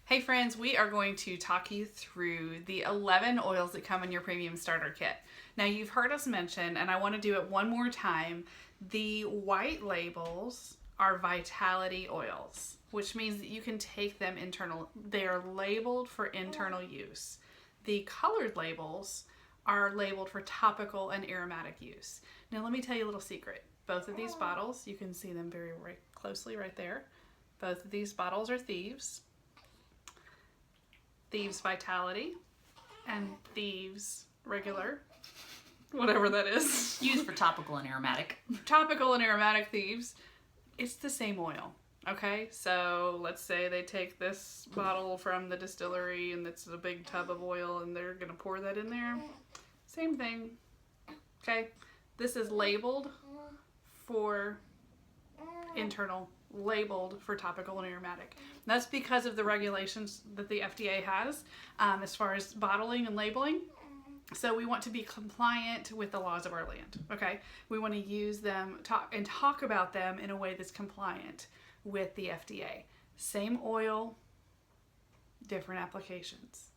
Hey friends, we are going to talk you through the 11 oils that come in your premium starter kit. Now you've heard us mention, and I want to do it one more time, the white labels are vitality oils, which means that you can take them internal. They are labeled for internal use. The colored labels are labeled for topical and aromatic use. Now let me tell you a little secret. Both of these bottles, you can see them very closely right there. Both of these bottles are Thieves. Thieves Vitality and Thieves Regular, whatever that is. Used for topical and aromatic. Topical and aromatic Thieves. It's the same oil, okay? So let's say they take this bottle from the distillery and it's a big tub of oil and they're gonna pour that in there. Same thing, okay? This is labeled for internal, labeled for topical and aromatic. That's because of the regulations that the FDA has as far as bottling and labeling. So we want to be compliant with the laws of our land, okay? We want to use them and talk about them in a way that's compliant with the FDA. Same oil, different applications.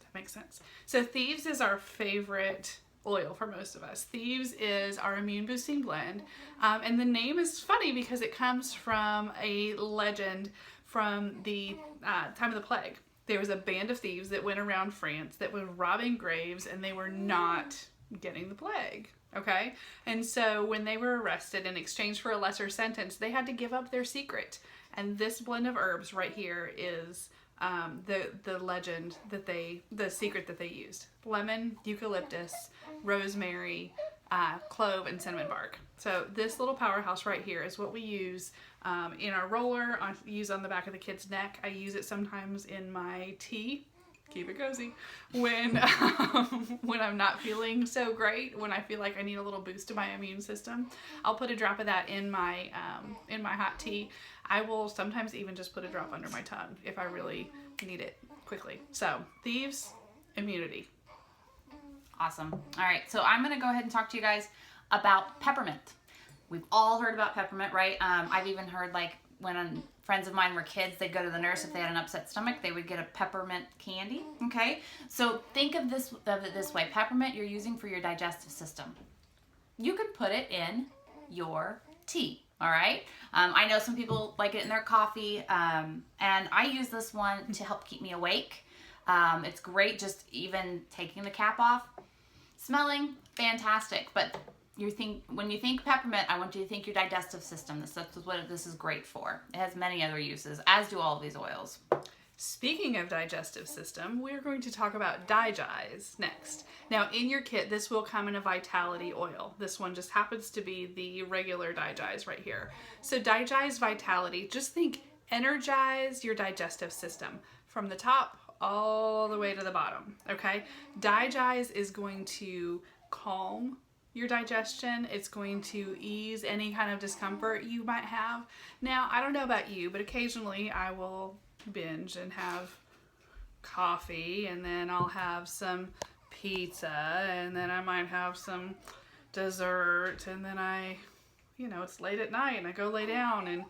Does that make sense? So Thieves is our favorite oil for most of us. Thieves is our immune boosting blend, and the name is funny because it comes from a legend from the time of the plague. There was a band of thieves that went around France that was robbing graves, and they were not getting the plague, okay? And so when they were arrested in exchange for a lesser sentence, they had to give up their secret. And this blend of herbs right here is the legend that the secret that they used: lemon, eucalyptus, rosemary, clove, and cinnamon bark. So this little powerhouse right here is what we use in our roller. I use on the back of the kid's neck. I use it sometimes in my tea. Keep it cozy. When I'm not feeling so great, when I feel like I need a little boost to my immune system, I'll put a drop of that in my hot tea. I will sometimes even just put a drop under my tongue if I really need it quickly. So Thieves, immunity. Awesome. All right, so I'm going to go ahead and talk to you guys about peppermint. We've all heard about peppermint, right? I've even heard, like, when friends of mine were kids, they'd go to the nurse if they had an upset stomach, they would get a peppermint candy, okay? So think of it this way. Peppermint you're using for your digestive system. You could put it in your tea, all right? I know some people like it in their coffee, and I use this one to help keep me awake. It's great just even taking the cap off. Smelling, fantastic, but when you think peppermint, I want you to think your digestive system. That's what this is great for. It has many other uses, as do all of these oils. Speaking of digestive system, we're going to talk about Digize next. Now, in your kit, this will come in a Vitality oil. This one just happens to be the regular Digize right here. So Digize Vitality, just think energize your digestive system from the top all the way to the bottom, okay? Digize is going to calm your digestion. It's going to ease any kind of discomfort you might have. Now, I don't know about you, but occasionally I will binge and have coffee, and then I'll have some pizza, and then I might have some dessert, and then it's late at night and I go lay down and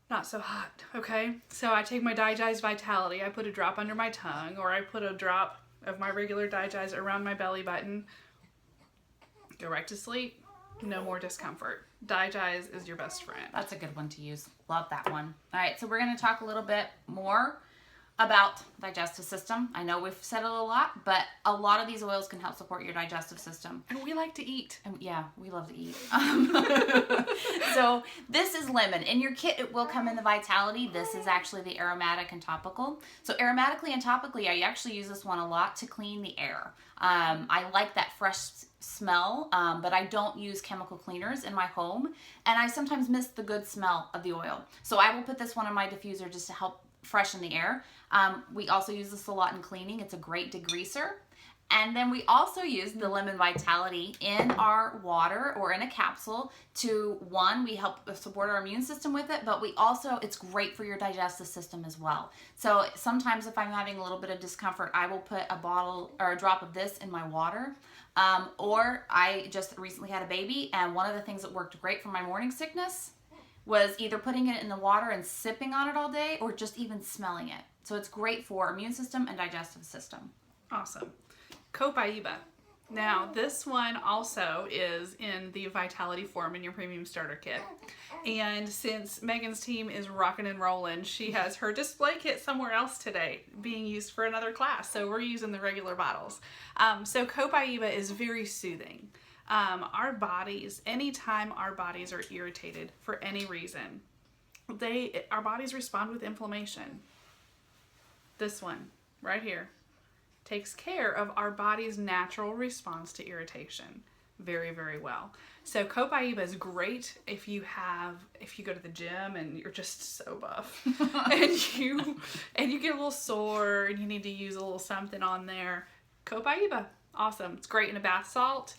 not so hot, okay? So I take my Digize Vitality, I put a drop under my tongue, or I put a drop of my regular Digize around my belly button, go right to sleep, no more discomfort. Digize is your best friend. That's a good one to use. Love that one. All right, so we're going to talk a little bit more about digestive system. I know we've said it a lot, but a lot of these oils can help support your digestive system. And we like to eat. And yeah, we love to eat. So this is lemon. In your kit, it will come in the Vitality. This is actually the aromatic and topical. So aromatically and topically, I actually use this one a lot to clean the air. I like that fresh smell, but I don't use chemical cleaners in my home, and I sometimes miss the good smell of the oil. So I will put this one in my diffuser just to help freshen the air. We also use this a lot in cleaning. It's a great degreaser. And then we also use the Lemon Vitality in our water or in a capsule to, we help support our immune system with it, but it's great for your digestive system as well. So sometimes if I'm having a little bit of discomfort, I will put a bottle or a drop of this in my water. Or I just recently had a baby, and one of the things that worked great for my morning sickness was either putting it in the water and sipping on it all day or just even smelling it. So it's great for immune system and digestive system. Awesome. Copaiba. Now, this one also is in the Vitality form in your premium starter kit. And since Megan's team is rocking and rolling, she has her display kit somewhere else today being used for another class. So we're using the regular bottles. So Copaiba is very soothing. Our bodies, anytime our bodies are irritated for any reason, our bodies respond with inflammation. This one right here takes care of our body's natural response to irritation very, very well. So Copaiba is great if you go to the gym and you're just so buff and you get a little sore and you need to use a little something on there. Copaiba, awesome. It's great in a bath salt.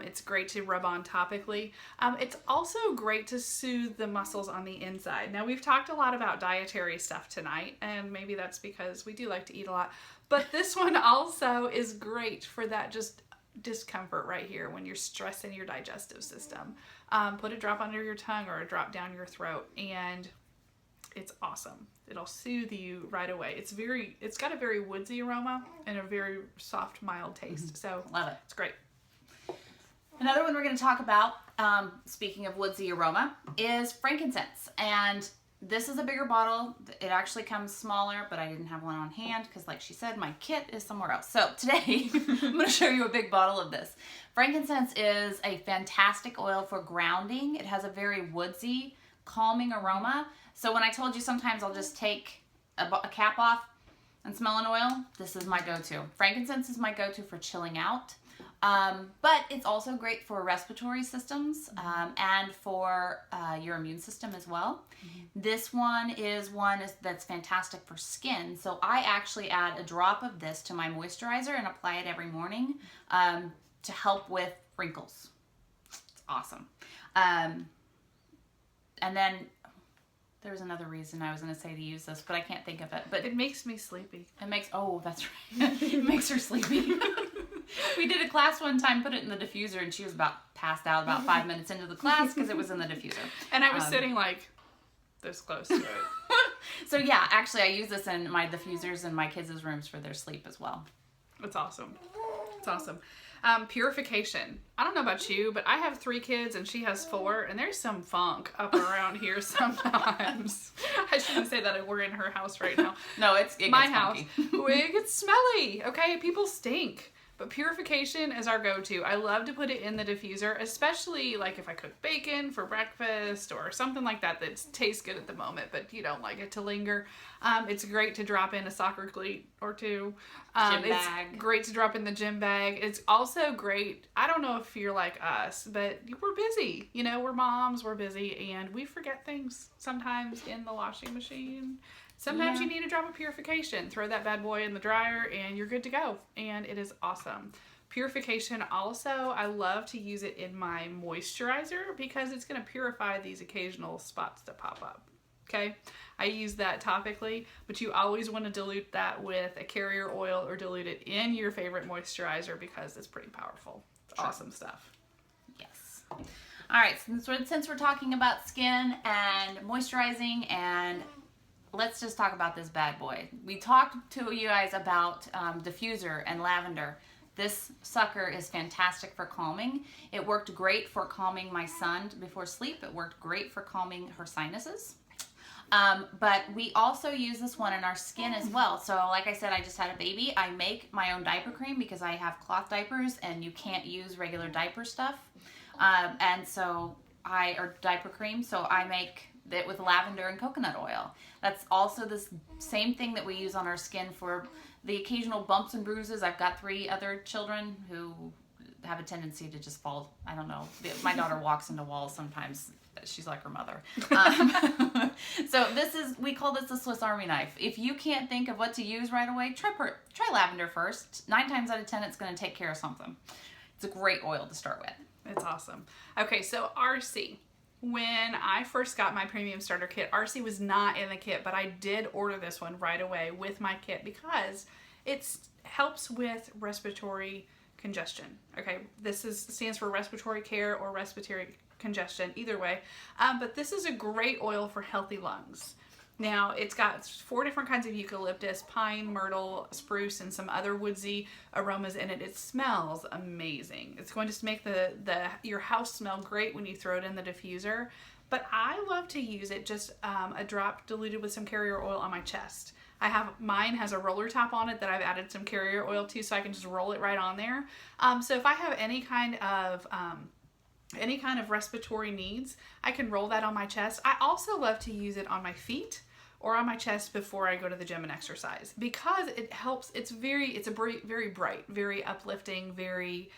It's great to rub on topically. It's also great to soothe the muscles on the inside. Now, we've talked a lot about dietary stuff tonight, and maybe that's because we do like to eat a lot. But this one also is great for that just discomfort right here when you're stressing your digestive system. Put a drop under your tongue or a drop down your throat, and it's awesome. It'll soothe you right away. It's got a very woodsy aroma and a very soft, mild taste. So love it. It's great. Another one we're going to talk about, speaking of woodsy aroma, is frankincense. And this is a bigger bottle. It actually comes smaller, but I didn't have one on hand because, like she said, my kit is somewhere else. So today, I'm going to show you a big bottle of this. Frankincense is a fantastic oil for grounding. It has a very woodsy, calming aroma. So when I told you sometimes I'll just take a cap off and smell an oil, this is my go-to. Frankincense is my go-to for chilling out. But it's also great for respiratory systems and for your immune system as well. Mm-hmm. This one is that's fantastic for skin. So I actually add a drop of this to my moisturizer and apply it every morning to help with wrinkles. It's awesome. And then there's another reason I was going to say to use this, but I can't think of it. But it makes me sleepy. Oh, that's right. It makes her sleepy. We did a class one time, put it in the diffuser, and she was passed out about 5 minutes into the class because it was in the diffuser. And I was sitting like this close to it. So yeah, actually I use this in my diffusers in my kids' rooms for their sleep as well. It's awesome. It's awesome. Purification. I don't know about you, but I have 3 kids and she has 4, and there's some funk up around here sometimes. I shouldn't say that we're in her house right now. No, it my gets house. funky. It gets smelly. Okay, people stink. But purification is our go-to. I love to put it in the diffuser, especially like if I cook bacon for breakfast or something like that tastes good at the moment, but you don't like it to linger. It's great to drop in a soccer cleat or 2. Gym it's bag. Great to drop in the gym bag. It's also great. I don't know if you're like us, but we're busy. You know, we're moms, we're busy, and we forget things sometimes in the washing machine. Sometimes you need a drop of purification. Throw that bad boy in the dryer and you're good to go. And it is awesome. Purification also, I love to use it in my moisturizer because it's going to purify these occasional spots that pop up. Okay? I use that topically, but you always want to dilute that with a carrier oil or dilute it in your favorite moisturizer because it's pretty powerful. It's awesome stuff. Yes. All right, since we're talking about skin and moisturizing, and let's just talk about this bad boy. We talked to you guys about diffuser and lavender. This sucker is fantastic for calming. It worked great for calming my son before sleep. It worked great for calming her sinuses. But we also use this one in our skin as well. So like I said, I just had a baby. I make my own diaper cream because I have cloth diapers and you can't use regular diaper stuff. Or diaper cream. So I make it with lavender and coconut oil. That's also the same thing that we use on our skin for the occasional bumps and bruises. I've got 3 other children who have a tendency to just fall. I don't know. My daughter walks into walls sometimes. She's like her mother. So we call this the Swiss Army knife. If you can't think of what to use right away, try lavender first. 9 times out of 10, it's going to take care of something. It's a great oil to start with. It's awesome. Okay, so RC. When I first got my premium starter kit, RC was not in the kit, but I did order this one right away with my kit because it helps with respiratory congestion. Okay, this stands for respiratory care or respiratory congestion, either way. But this is a great oil for healthy lungs. Now, it's got 4 different kinds of eucalyptus, pine, myrtle, spruce, and some other woodsy aromas in it. It smells amazing. It's going to make your house smell great when you throw it in the diffuser. But I love to use it just a drop diluted with some carrier oil on my chest. Mine has a roller top on it that I've added some carrier oil to, so I can just roll it right on there. So if I have any kind of respiratory needs, I can roll that on my chest. I also love to use it on my feet or on my chest before I go to the gym and exercise, because it helps. It's a very bright, very uplifting, very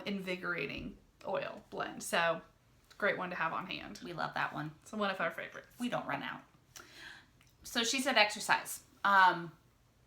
invigorating oil blend. So great one to have on hand. We love that one. It's one of our favorites. We don't run out. So she said exercise.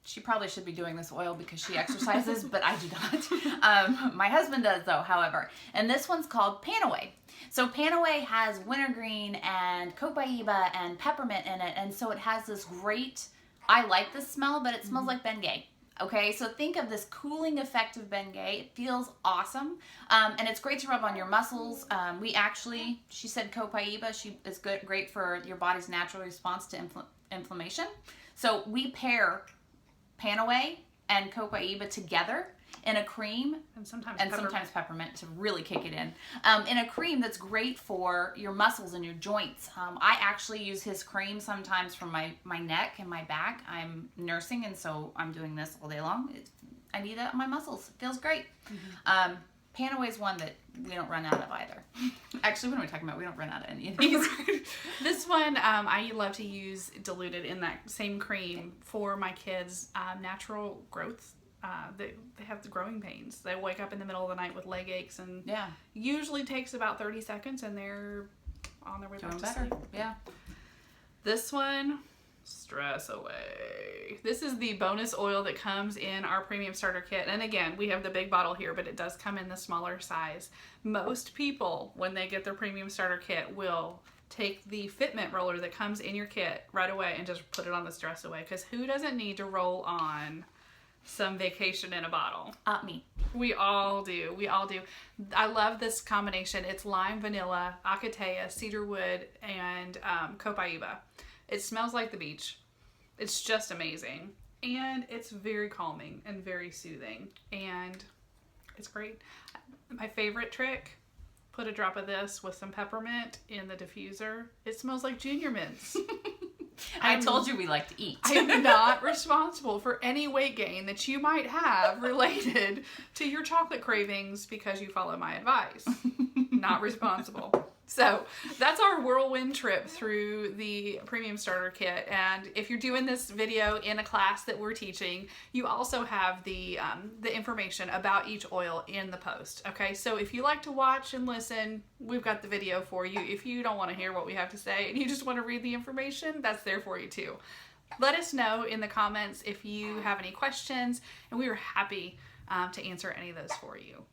She probably should be doing this oil because she exercises, but I do not. My husband does though, however. And this one's called Panaway. So Panaway has wintergreen and copaiba and peppermint in it. And so it has this great, I like the smell, but it smells like Bengay. Okay, so think of this cooling effect of Bengay. It feels awesome. And it's great to rub on your muscles. She said copaiba, is great for your body's natural response to inflammation. So we pair Panaway and copaiba together in a cream, and sometimes peppermint to really kick it in a cream that's great for your muscles and your joints. I actually use his cream sometimes for my neck and my back. I'm nursing, and so I'm doing this all day long. I need that on my muscles. It feels great. Mm-hmm. Panaway is one that we don't run out of either. Actually, what are we talking about? We don't run out of any of these. This one I love to use diluted in that same cream for my kids' natural growth. They have the growing pains. They wake up in the middle of the night with leg aches, and usually takes about 30 seconds, and they're on their way back to sleep. Yeah. This one, Stress Away. This is the bonus oil that comes in our premium starter kit. And again, we have the big bottle here, but it does come in the smaller size. Most people, when they get their premium starter kit, will take the Fitment roller that comes in your kit right away and just put it on the Stress Away. Because who doesn't need to roll on some vacation in a bottle? Me. We all do. I love this combination. It's lime, vanilla, acatea, cedarwood, and copaiba. It smells like the beach. It's just amazing. And it's very calming and very soothing. And it's great. My favorite trick, put a drop of this with some peppermint in the diffuser. It smells like Junior Mints. I told you we like to eat. I'm not responsible for any weight gain that you might have related to your chocolate cravings because you follow my advice. Not responsible. So that's our whirlwind trip through the premium starter kit. And if you're doing this video in a class that we're teaching, you also have the information about each oil in the post. Okay, so if you like to watch and listen, we've got the video for you. If you don't want to hear what we have to say and you just want to read the information, that's there for you too. Let us know in the comments if you have any questions, and we are happy to answer any of those for you.